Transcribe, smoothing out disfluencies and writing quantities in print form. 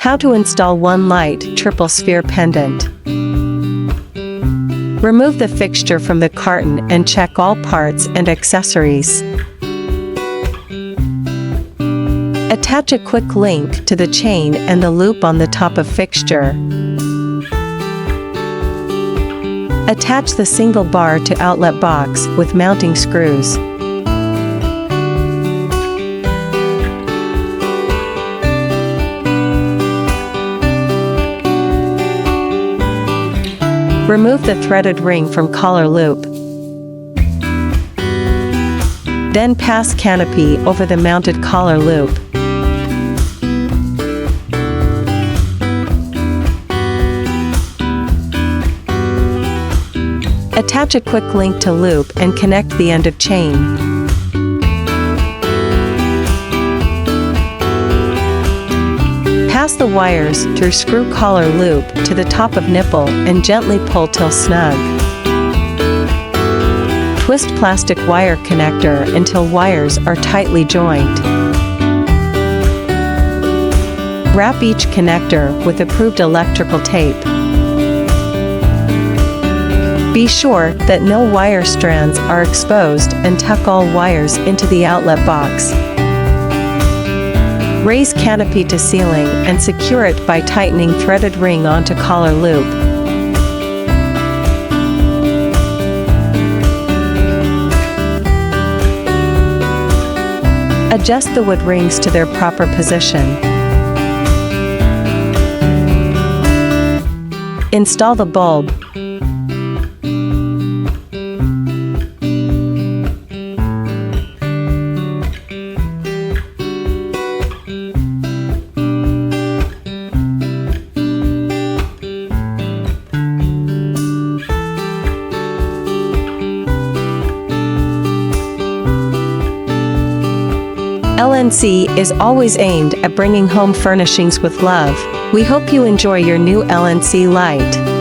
How to install one light triple sphere pendant. Remove the fixture from the carton and check all parts and accessories. Attach a quick link to the chain and the loop on the top of fixture. Attach the single bar to outlet box with mounting screws. Remove the threaded ring from collar loop. Then pass canopy over the mounted collar loop. Attach a quick link to loop and connect the end of chain. Pass the wires through screw collar loop to the top of nipple and gently pull till snug. Twist plastic wire connector until wires are tightly joined. Wrap each connector with approved electrical tape. Be sure that no wire strands are exposed and tuck all wires into the outlet box. Raise canopy to ceiling and secure it by tightening threaded ring onto collar loop. Adjust the wood rings to their proper position. Install the bulb. LNC is always aimed at bringing home furnishings with love. We hope you enjoy your new LNC light.